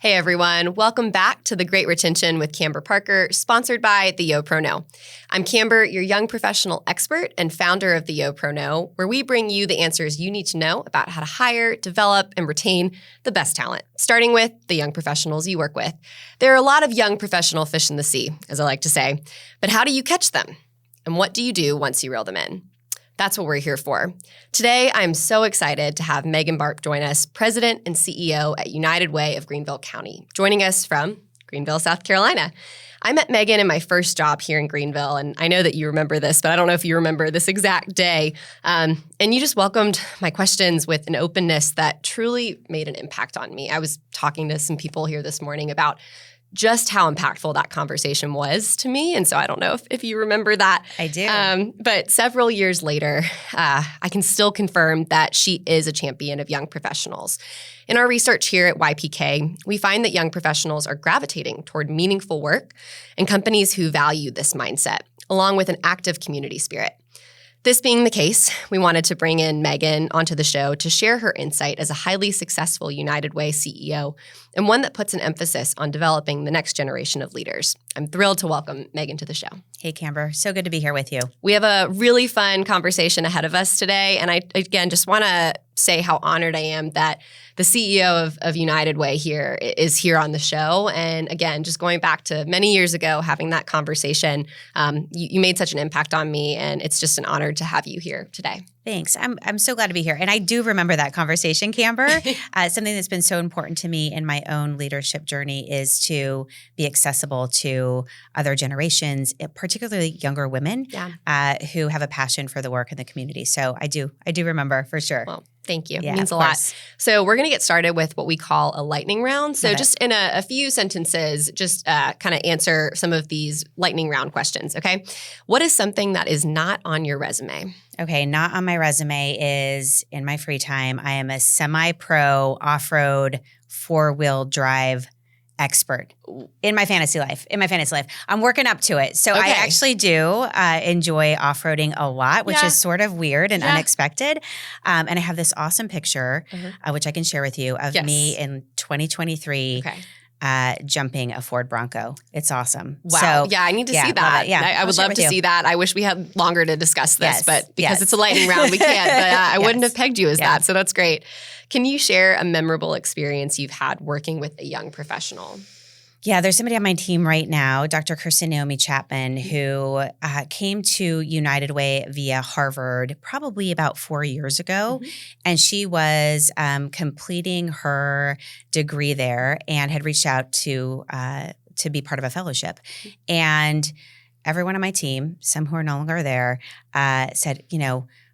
Hey everyone, welcome back to The Great Retention with Camber Parker, sponsored by the YoProKnow. I'm Camber, your young professional expert and founder of the YoProKnow, where we bring you the answers you need to know about how to hire, develop, and retain the best talent, starting with the young professionals you work with. There are a lot of young professional fish in the sea, as I like to say, but how do you catch them? And what do you do once you reel them in? That's what we're here for. Today, I'm so excited to have Meghan Barp join us, President and CEO at United Way of Greenville County, joining us from Greenville, South Carolina. I met Meghan in my first job here in Greenville, and I know that you remember this, but I don't know if you remember this exact day. And you just welcomed my questions with an openness that truly made an impact on me. I was talking to some people here this morning about just how impactful that conversation was to me. And so I don't know if you remember that. I do. But several years later, I can still confirm that she is a champion of young professionals. In our research here at YPK, we find that young professionals are gravitating toward meaningful work and companies who value this mindset, along with an active community spirit. This being the case, we wanted to bring in Meghan onto the show to share her insight as a highly successful United Way CEO and one that puts an emphasis on developing the next generation of leaders. I'm thrilled to welcome Meghan to the show. Hey, Camber. So good to be here with you. We have a really fun conversation ahead of us today. And I, again, just want to say how honored I am that the CEO of United Way here is here on the show. And again, just going back to many years ago, having that conversation, you made such an impact on me. And it's just an honor to have you here today. Thanks. I'm so glad to be here. And I do remember that conversation, Camber. Something that's been so important to me in my own leadership journey is to be accessible to other generations, particularly younger women who have a passion for the work in the community. So I do remember for sure. Well, thank you. Yeah, it means a lot. So we're going to get started with what we call a lightning round. So just in a few sentences, just kind of answer some of these lightning round questions, okay? What is something that is not on your resume? Okay, not on my resume is in my free time, I am a semi-pro off-road four-wheel drive expert in my fantasy life. I'm working up to it. So I actually do enjoy off-roading a lot, which is sort of weird and unexpected. And I have this awesome picture, which I can share with you, of me in 2023 jumping a Ford Bronco. It's awesome. Wow. So, I need to see that. I would love to see that. I wish we had longer to discuss this, but because it's a lightning round, we can't. But I wouldn't have pegged you as that. So that's great. Can you share a memorable experience you've had working with a young professional? Yeah, there's somebody on my team right now, Dr. Kirsten Naomi Chapman, who came to United Way via Harvard probably about 4 years ago. And she was completing her degree there and had reached out to be part of a fellowship. And everyone on my team, some who are no longer there, said,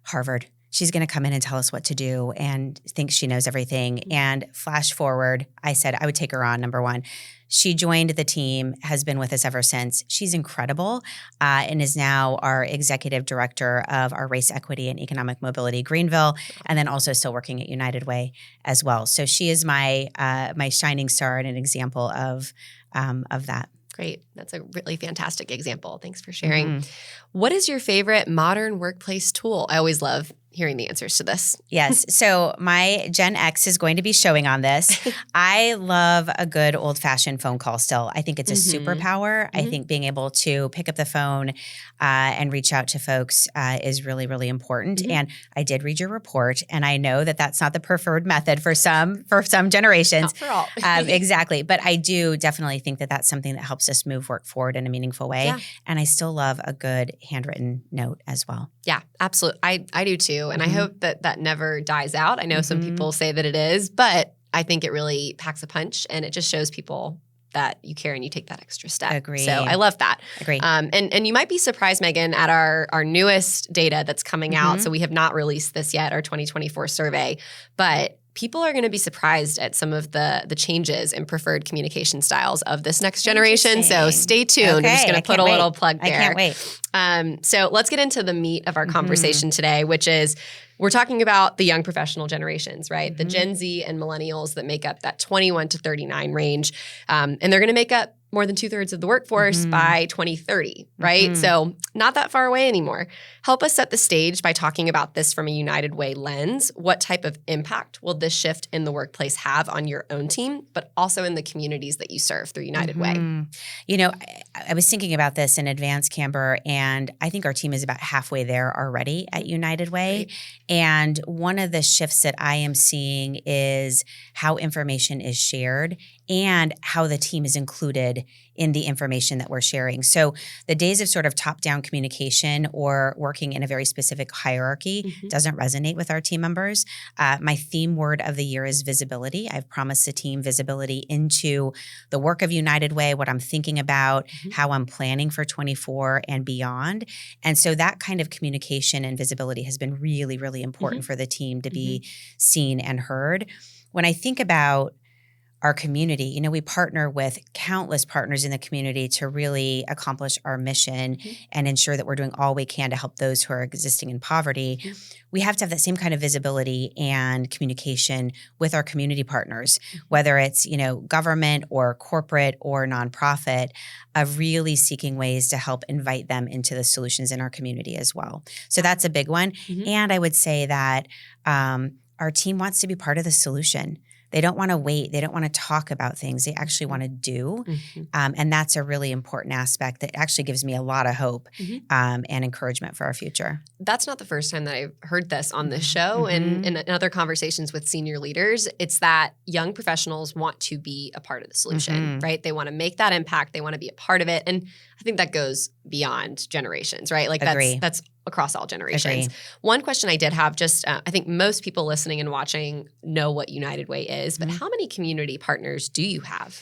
Harvard, she's going to come in and tell us what to do and thinks she knows everything. And flash forward, I said I would take her on, number one. She joined the team, has been with us ever since. She's incredible and is now our executive director of our Race Equity and Economic Mobility Greenville, and then also still working at United Way as well. So she is my shining star and an example of that. Great. That's a really fantastic example. Thanks for sharing. What is your favorite modern workplace tool? I always love hearing the answers to this. Yes. So my Gen X is going to be showing on this. I love a good old-fashioned phone call still. I think it's a superpower. I think being able to pick up the phone and reach out to folks is really, really important. And I did read your report, and I know that that's not the preferred method for some generations. Not for all. Exactly. But I do definitely think that that's something that helps us move work forward in a meaningful way. Yeah. And I still love a good handwritten note as well. Yeah, absolutely. I do too. And I hope that never dies out. I know some people say that it is, but I think it really packs a punch and it just shows people that you care and you take that extra step. Agree. So I love that. Agree. And you might be surprised, Meghan, at our newest data that's coming out. So we have not released this yet, our 2024 survey, but people are going to be surprised at some of the changes in preferred communication styles of this next generation. So stay tuned. Okay, I'm just going to put a little plug there. I can't wait. So let's get into the meat of our conversation today, which is we're talking about the young professional generations, right? The Gen Z and millennials that make up that 21 to 39 range. And they're going to make up more than 2/3 of the workforce by 2030, right? So not that far away anymore. Help us set the stage by talking about this from a United Way lens. What type of impact will this shift in the workplace have on your own team, but also in the communities that you serve through United Way? You know, I was thinking about this in advance, Camber, and I think our team is about halfway there already at United Way. Great. And one of the shifts that I am seeing is how information is shared and how the team is included in the information that we're sharing. So the days of sort of top-down communication or working in a very specific hierarchy doesn't resonate with our team members. My theme word of the year is visibility. I've promised the team visibility into the work of United Way, what I'm thinking about, how I'm planning for 24 and beyond. And so that kind of communication and visibility has been really, really important for the team to be seen and heard. When I think about our community, you know, we partner with countless partners in the community to really accomplish our mission and ensure that we're doing all we can to help those who are existing in poverty. We have to have that same kind of visibility and communication with our community partners, whether it's, you know, government or corporate or nonprofit, of really seeking ways to help invite them into the solutions in our community as well. So that's a big one. And I would say that our team wants to be part of the solution. They don't want to wait. They don't want to talk about things. They actually want to do. And that's a really important aspect that actually gives me a lot of hope and encouragement for our future. That's not the first time that I've heard this on this show and in other conversations with senior leaders. It's that young professionals want to be a part of the solution, right? They want to make that impact. They want to be a part of it. And I think that goes beyond generations, right? Like that's across all generations. One question I did have, I think most people listening and watching know what United Way is, but how many community partners do you have?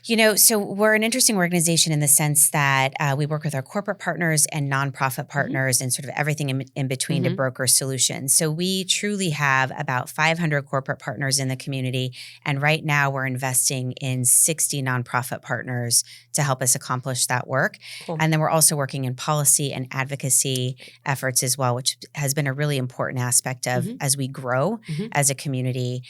You know, so we're an interesting organization in the sense that we work with our corporate partners and nonprofit partners and sort of everything in between to broker solutions. So we truly have about 500 corporate partners in the community. And right now we're investing in 60 nonprofit partners to help us accomplish that work. Cool. And then we're also working in policy and advocacy efforts as well, which has been a really important aspect of as we grow as a community.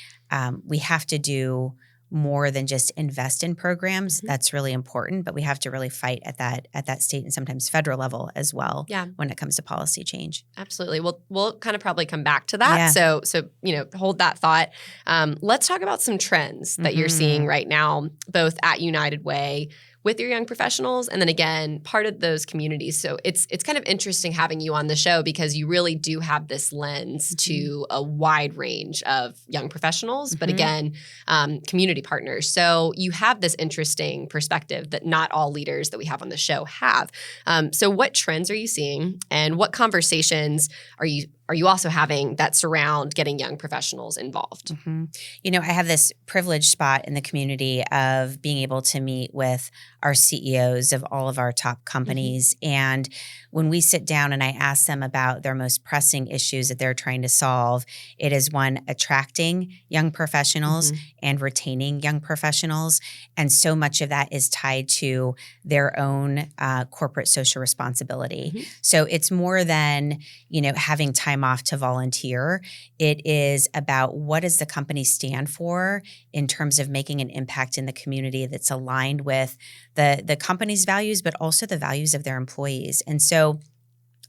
We have to do more than just invest in programs. That's really important, but we have to really fight at that state and sometimes federal level as well when it comes to policy change. Absolutely. We'll kind of probably come back to that. So you know, hold that thought. Let's talk about some trends that you're seeing right now, both at United Way with your young professionals, and then again, part of those communities. So it's kind of interesting having you on the show because you really do have this lens to a wide range of young professionals, but again, community partners. So you have this interesting perspective that not all leaders that we have on the show have. So what trends are you seeing, and what conversations are you also having that surround getting young professionals involved? You know, I have this privileged spot in the community of being able to meet with our CEOs of all of our top companies. And when we sit down and I ask them about their most pressing issues that they're trying to solve, it is one, attracting young professionals and retaining young professionals. And so much of that is tied to their own corporate social responsibility. So it's more than, you know, having time off to volunteer. It is about what does the company stand for in terms of making an impact in the community that's aligned with the company's values, but also the values of their employees. And so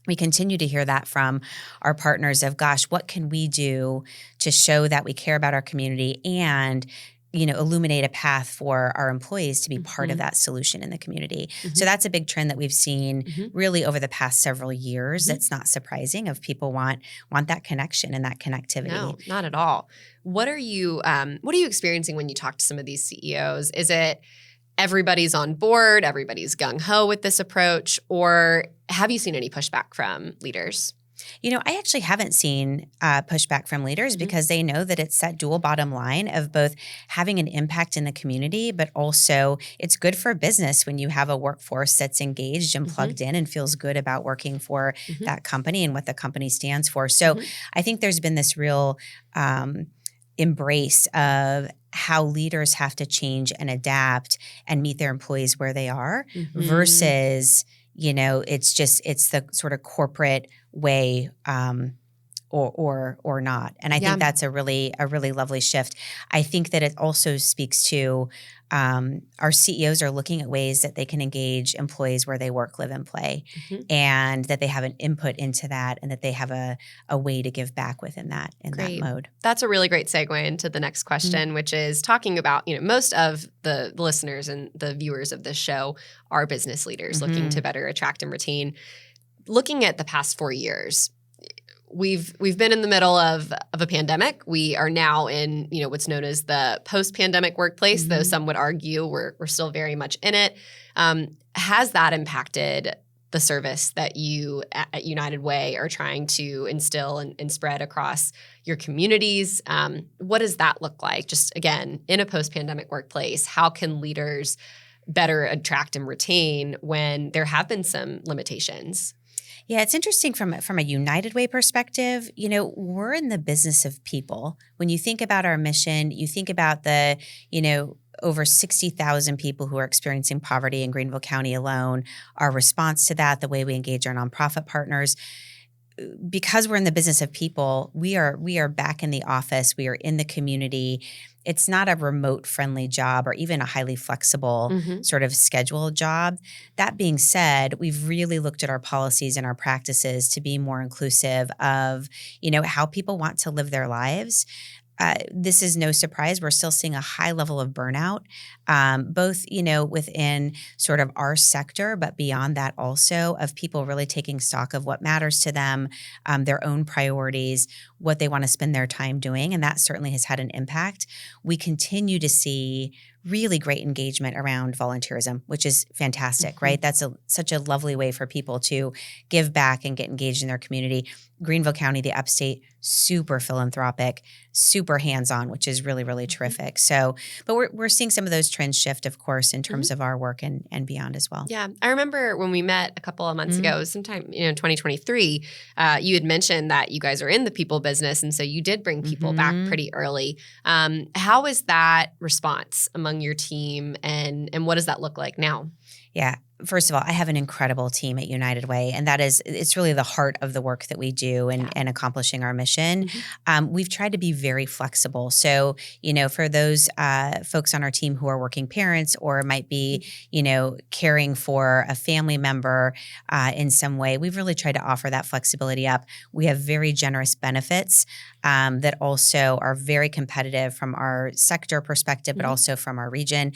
we continue to hear that from our partners of, gosh, what can we do to show that we care about our community and, you know, illuminate a path for our employees to be part of that solution in the community. So that's a big trend that we've seen really over the past several years. That's not surprising of people want that connection and that connectivity. No, not at all. What are you experiencing when you talk to some of these CEOs? Is it everybody's on board, everybody's gung-ho with this approach, or have you seen any pushback from leaders? You know, I actually haven't seen pushback from leaders because they know that it's that dual bottom line of both having an impact in the community, but also it's good for business when you have a workforce that's engaged and plugged in and feels good about working for that company and what the company stands for. So I think there's been this real embrace of how leaders have to change and adapt and meet their employees where they are versus, you know, it's the sort of corporate way or not. And I think that's a really lovely shift. I think that it also speaks to our CEOs are looking at ways that they can engage employees where they work, live, and play, and that they have an input into that, and that they have a way to give back within that that mode. That's a really great segue into the next question, which is talking about, most of the listeners and the viewers of this show are business leaders looking to better attract and retain. Looking at the past 4 years, we've been in the middle of a pandemic. We are now in, what's known as the post-pandemic workplace, though some would argue we're still very much in it. Has that impacted the service that you at United Way are trying to instill and spread across your communities? What does that look like? Just again, in a post-pandemic workplace, how can leaders better attract and retain when there have been some limitations? Yeah, it's interesting from a United Way perspective. We're in the business of people. When you think about our mission, you think about the, over 60,000 people who are experiencing poverty in Greenville County alone, our response to that, the way we engage our nonprofit partners. Because we're in the business of people, we are back in the office, we are in the community. It's not a remote friendly job or even a highly flexible sort of scheduled job. That being said, we've really looked at our policies and our practices to be more inclusive of, how people want to live their lives. This is no surprise. We're still seeing a high level of burnout, both, within sort of our sector, but beyond that also, of people really taking stock of what matters to them, their own priorities, what they want to spend their time doing. And that certainly has had an impact. We continue to see really great engagement around volunteerism, which is fantastic, right? That's such a lovely way for people to give back and get engaged in their community. Greenville County, the upstate, super philanthropic, super hands-on, which is really, really terrific. So, but we're seeing some of those trends shift, of course, in terms of our work and beyond as well. Yeah. I remember when we met a couple of months ago, sometime in 2023, you had mentioned that you guys are in the people business. And so you did bring people back pretty early. How is that response among your team and what does that look like now? Yeah. First of all, I have an incredible team at United Way, and it's really the heart of the work that we do and accomplishing our mission. We've tried to be very flexible. So, for those folks on our team who are working parents or might be, caring for a family member in some way, we've really tried to offer that flexibility up. We have very generous benefits that also are very competitive from our sector perspective, but also from our region.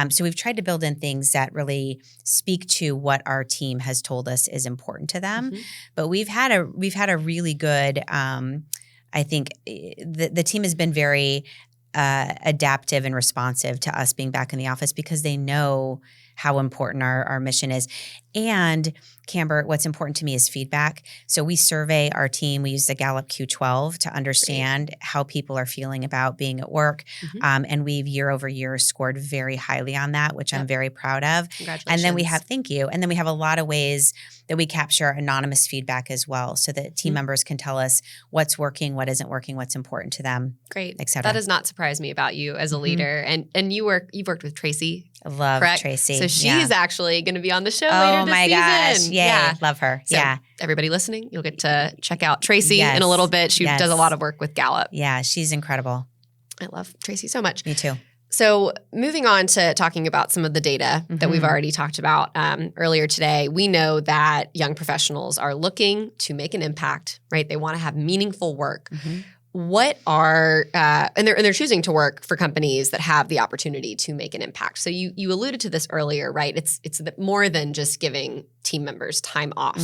So we've tried to build in things that really speak to what our team has told us is important to them. But we've had a really good, I think the team has been very adaptive and responsive to us being back in the office because they know how important our mission is. And Camber, what's important to me is feedback. So we survey our team. We use the Gallup Q12 to understand how people are feeling about being at work. And we've year over year scored very highly on that, which I'm very proud of. Congratulations. And then we have, thank you. And then we have a lot of ways that we capture anonymous feedback as well so that team members can tell us what's working, what isn't working, what's important to them. Great. Et cetera. That does not surprise me about you as a leader. And you've worked with Tracy. I love correct? Tracy. So she's actually going to be on the show later Oh this my season. gosh. Yay. Love her. So everybody listening, you'll get to check out Tracy in a little bit. She does a lot of work with Gallup. Yeah, she's incredible. I love Tracy so much. Me too. So moving on to talking about some of the data that we've already talked about earlier today, we know that young professionals are looking to make an impact, right? They want to have meaningful work. What are and they're choosing to work for companies that have the opportunity to make an impact. So you alluded to this earlier, right? It's more than just giving team members time off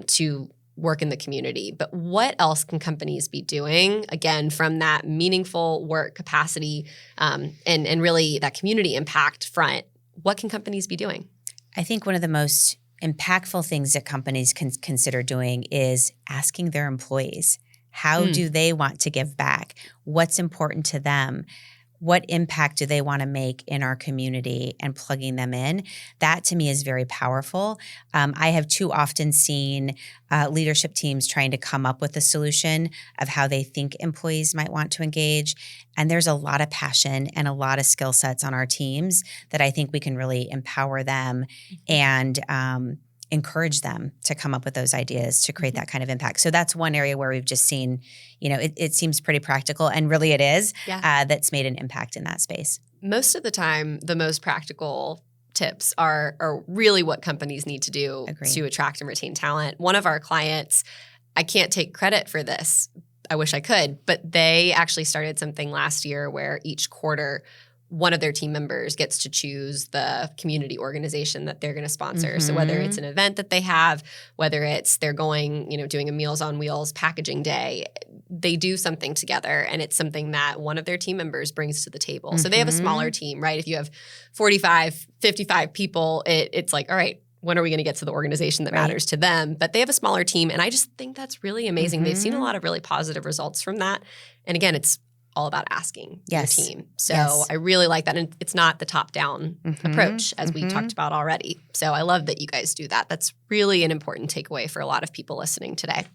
to work in the community. But what else can companies be doing, again, from that meaningful work capacity and really that community impact front? What can companies be doing? I think one of the most impactful things that companies can consider doing is asking their employees, how do they want to give back? What's important to them? What impact do they want to make in our community and plugging them in? That to me is very powerful. I have too often seen leadership teams trying to come up with a solution of how they think employees might want to engage. And there's a lot of passion and a lot of skill sets on our teams that I think we can really empower them and encourage them to come up with those ideas to create that kind of impact. So that's one area where we've just seen, it seems pretty practical, and really it is, that's made an impact in that space. Most of the time, the most practical tips are really what companies need to do to attract and retain talent. One of our clients, I can't take credit for this, I wish I could, but they actually started something last year where each quarter one of their team members gets to choose the community organization that they're going to sponsor. So whether it's an event that they have, whether it's they're going, doing a Meals on Wheels packaging day, they do something together, and it's something that one of their team members brings to the table. So they have a smaller team, right? If you have 45, 55 people, it's like, all right, when are we going to get to the organization that matters to them? But they have a smaller team, and I just think that's really amazing. They've seen a lot of really positive results from that. And again, it's all about asking your team. So I really like that. And it's not the top-down approach, as we talked about already. So I love that you guys do that. That's really an important takeaway for a lot of people listening today.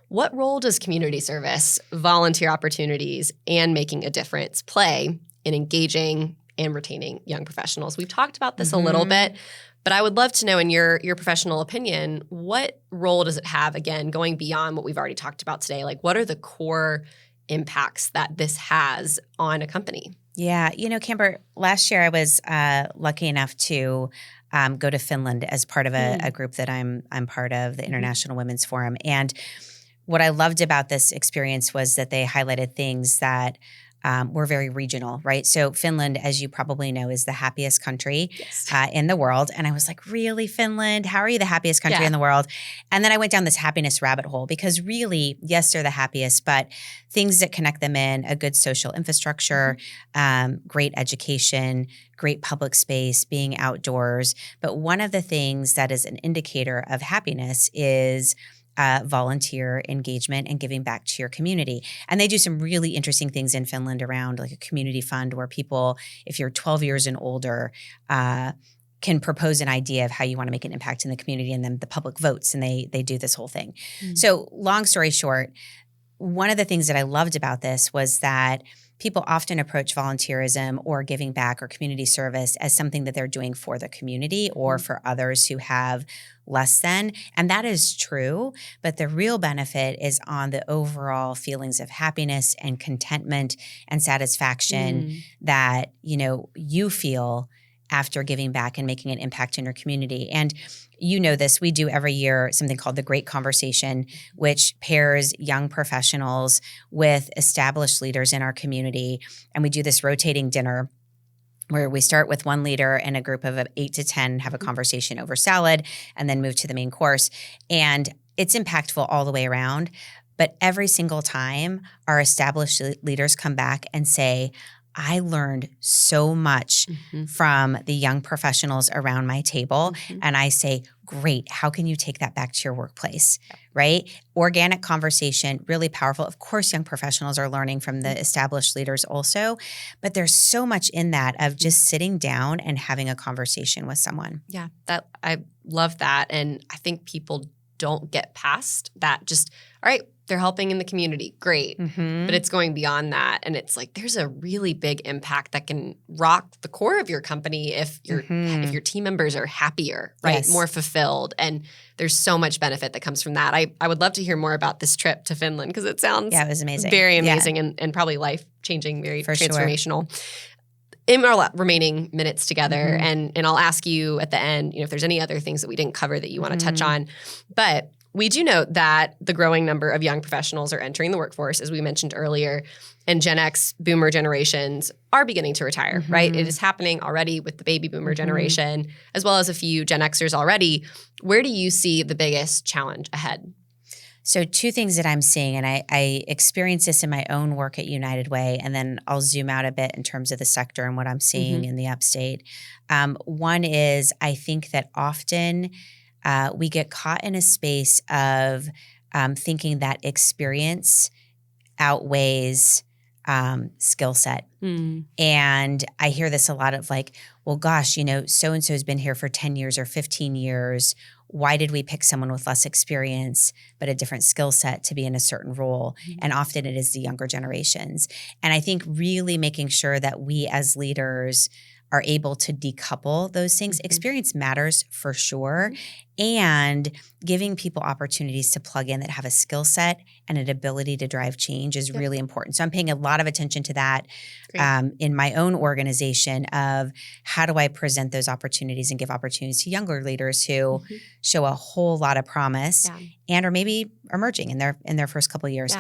What role does community service, volunteer opportunities, and making a difference play in engaging and retaining young professionals? We've talked about this a little bit, but I would love to know, in your professional opinion, what role does it have, again, going beyond what we've already talked about today? Like, what are the core impacts that this has on a company? Yeah. Camber, last year I was lucky enough to go to Finland as part of a group that I'm part of, the International Women's Forum. And what I loved about this experience was that they highlighted things that were very regional, right? So Finland, as you probably know, is the happiest country in the world. And I was like, really, Finland? How are you the happiest country in the world? And then I went down this happiness rabbit hole, because really, yes, they're the happiest, but things that connect them in, a good social infrastructure, great education, great public space, being outdoors. But one of the things that is an indicator of happiness is volunteer engagement and giving back to your community. And they do some really interesting things in Finland around like a community fund where people, if you're 12 years and older, can propose an idea of how you want to make an impact in the community, and then the public votes, and they do this whole thing. So long story short, one of the things that I loved about this was that people often approach volunteerism or giving back or community service as something that they're doing for the community or for others who have less than. And that is true, but the real benefit is on the overall feelings of happiness and contentment and satisfaction that, you feel after giving back and making an impact in your community. And you know this, we do every year something called the Great Conversation, which pairs young professionals with established leaders in our community. And we do this rotating dinner where we start with one leader and a group of 8 to 10 have a conversation over salad and then move to the main course. And it's impactful all the way around. But every single time our established leaders come back and say, I learned so much from the young professionals around my table. And I say, great, how can you take that back to your workplace, right? Organic conversation, really powerful. Of course, young professionals are learning from the established leaders also, but there's so much in that of just sitting down and having a conversation with someone. Yeah, I love that. And I think people don't get past that. Just, all right, they're helping in the community. Great. But it's going beyond that. And it's like, there's a really big impact that can rock the core of your company if your team members are happier, right? More fulfilled. And there's so much benefit that comes from that. I would love to hear more about this trip to Finland, because it sounds it was amazing. Very amazing and probably life-changing, very transformational. In our remaining minutes together, and I'll ask you at the end, if there's any other things that we didn't cover that you want to touch on. But we do note that the growing number of young professionals are entering the workforce, as we mentioned earlier, and Gen X boomer generations are beginning to retire, right? It is happening already with the baby boomer generation, as well as a few Gen Xers already. Where do you see the biggest challenge ahead? So two things that I'm seeing, and I experience this in my own work at United Way, and then I'll zoom out a bit in terms of the sector and what I'm seeing in the upstate. One is, I think that often we get caught in a space of thinking that experience outweighs skill set. And I hear this a lot of like, well, gosh, so-and-so has been here for 10 years or 15 years. Why did we pick someone with less experience but a different skill set to be in a certain role? And often it is the younger generations. And I think really making sure that we as leaders are able to decouple those things. Experience matters for sure. And giving people opportunities to plug in that have a skill set and an ability to drive change is really important. So I'm paying a lot of attention to that in my own organization of how do I present those opportunities and give opportunities to younger leaders who show a whole lot of promise and are maybe emerging in their first couple of years.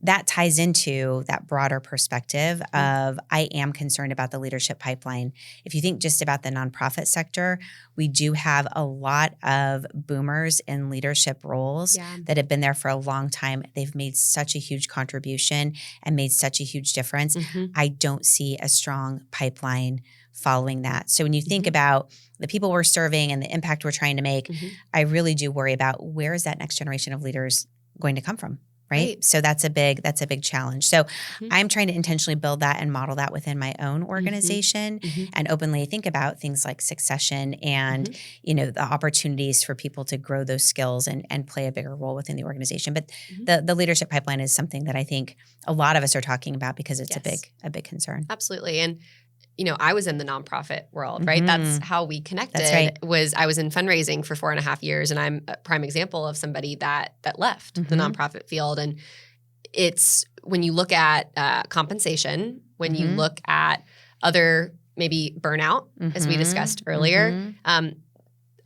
That ties into that broader perspective of I am concerned about the leadership pipeline. If you think just about the nonprofit sector, we do have a lot of boomers in leadership roles that have been there for a long time. They've made such a huge contribution and made such a huge difference. I don't see a strong pipeline following that. So when you think about the people we're serving and the impact we're trying to make, I really do worry about where is that next generation of leaders going to come from? Right. So that's a big challenge. So I'm trying to intentionally build that and model that within my own organization and openly think about things like succession and, the opportunities for people to grow those skills and play a bigger role within the organization. But the leadership pipeline is something that I think a lot of us are talking about because it's a big concern. Absolutely. And I was in the nonprofit world, right? That's how we connected. That's right. I was in fundraising for 4.5 years, and I'm a prime example of somebody that left the nonprofit field. And it's when you look at compensation, when you look at other maybe burnout, as we discussed earlier,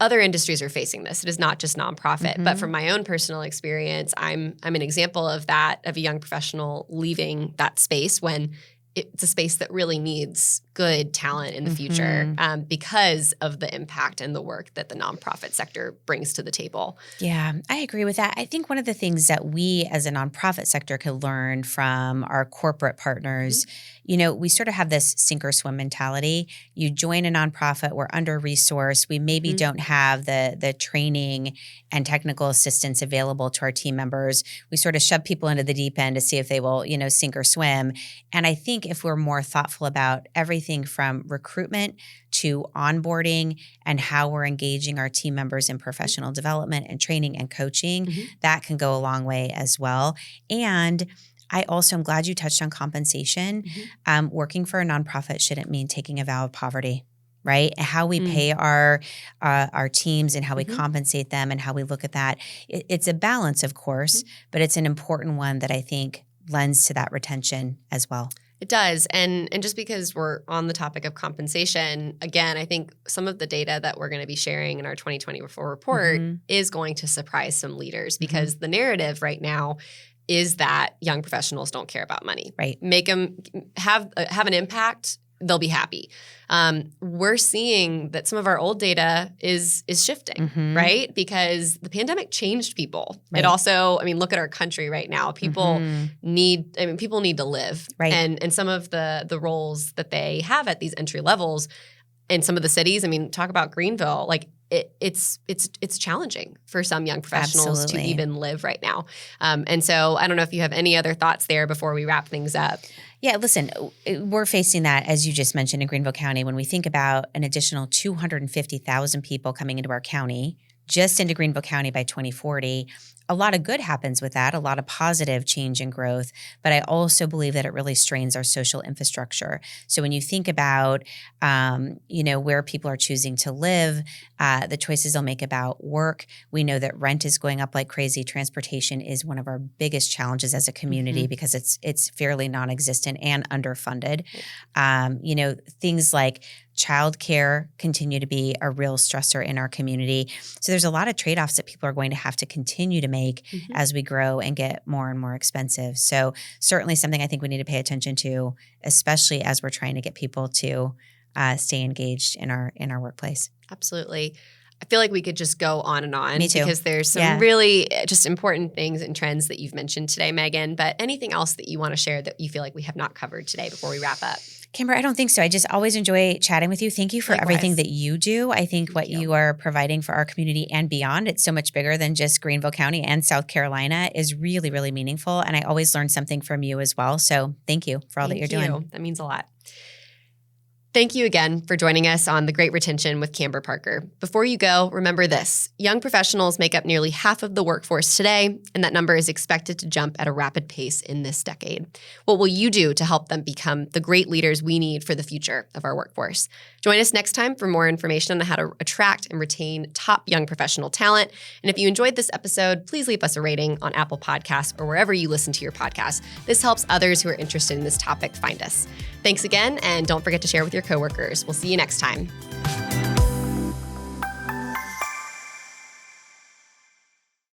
other industries are facing this. It is not just nonprofit. But from my own personal experience, I'm an example of that, of a young professional leaving that space when it's a space that really needs good talent in the future because of the impact and the work that the nonprofit sector brings to the table. Yeah, I agree with that. I think one of the things that we as a nonprofit sector could learn from our corporate partners, we sort of have this sink or swim mentality. You join a nonprofit, we're under-resourced, we maybe don't have the training and technical assistance available to our team members. We sort of shove people into the deep end to see if they will, sink or swim. And I think if we're more thoughtful about everything from recruitment to onboarding and how we're engaging our team members in professional development and training and coaching, that can go a long way as well. And I also am glad you touched on compensation. Working for a nonprofit shouldn't mean taking a vow of poverty, right? How we pay our teams and how we compensate them and how we look at that. It's a balance, of course, but it's an important one that I think lends to that retention as well. It does. And just because we're on the topic of compensation, again, I think some of the data that we're going to be sharing in our 2024 report is going to surprise some leaders because the narrative right now is that young professionals don't care about money. Right. Make them have an impact. They'll be happy. We're seeing that some of our old data is shifting, right? Because the pandemic changed people. Right. It also, look at our country right now. People need to live. Right. And some of the roles that they have at these entry levels in some of the cities, talk about Greenville, it's challenging for some young professionals to even live right now. And so I don't know if you have any other thoughts there before we wrap things up. Yeah, listen, we're facing that, as you just mentioned, in Greenville County. When we think about an additional 250,000 people coming into our county, just into Greenville County by 2040, a lot of good happens with that, a lot of positive change and growth. But I also believe that it really strains our social infrastructure. So when you think about, where people are choosing to live, the choices they'll make about work, we know that rent is going up like crazy. Transportation is one of our biggest challenges as a community because it's fairly non-existent and underfunded. Things like childcare continue to be a real stressor in our community. So there's a lot of trade-offs that people are going to have to continue to make as we grow and get more and more expensive. So certainly something I think we need to pay attention to, especially as we're trying to get people to stay engaged in our workplace. Absolutely. I feel like we could just go on and on. Me too. Because there's some really just important things and trends that you've mentioned today, Meghan. But anything else that you want to share that you feel like we have not covered today before we wrap up? Kimber, I don't think so. I just always enjoy chatting with you. Thank you for everything that you do. I think what you are providing for our community and beyond, it's so much bigger than just Greenville County and South Carolina, is really, really meaningful. And I always learn something from you as well. So thank you for all that you're doing. That means a lot. Thank you again for joining us on The Great Retention with Camber Parker. Before you go, remember this. Young professionals make up nearly half of the workforce today, and that number is expected to jump at a rapid pace in this decade. What will you do to help them become the great leaders we need for the future of our workforce? Join us next time for more information on how to attract and retain top young professional talent. And if you enjoyed this episode, please leave us a rating on Apple Podcasts or wherever you listen to your podcasts. This helps others who are interested in this topic find us. Thanks again, and don't forget to share with your coworkers. We'll see you next time.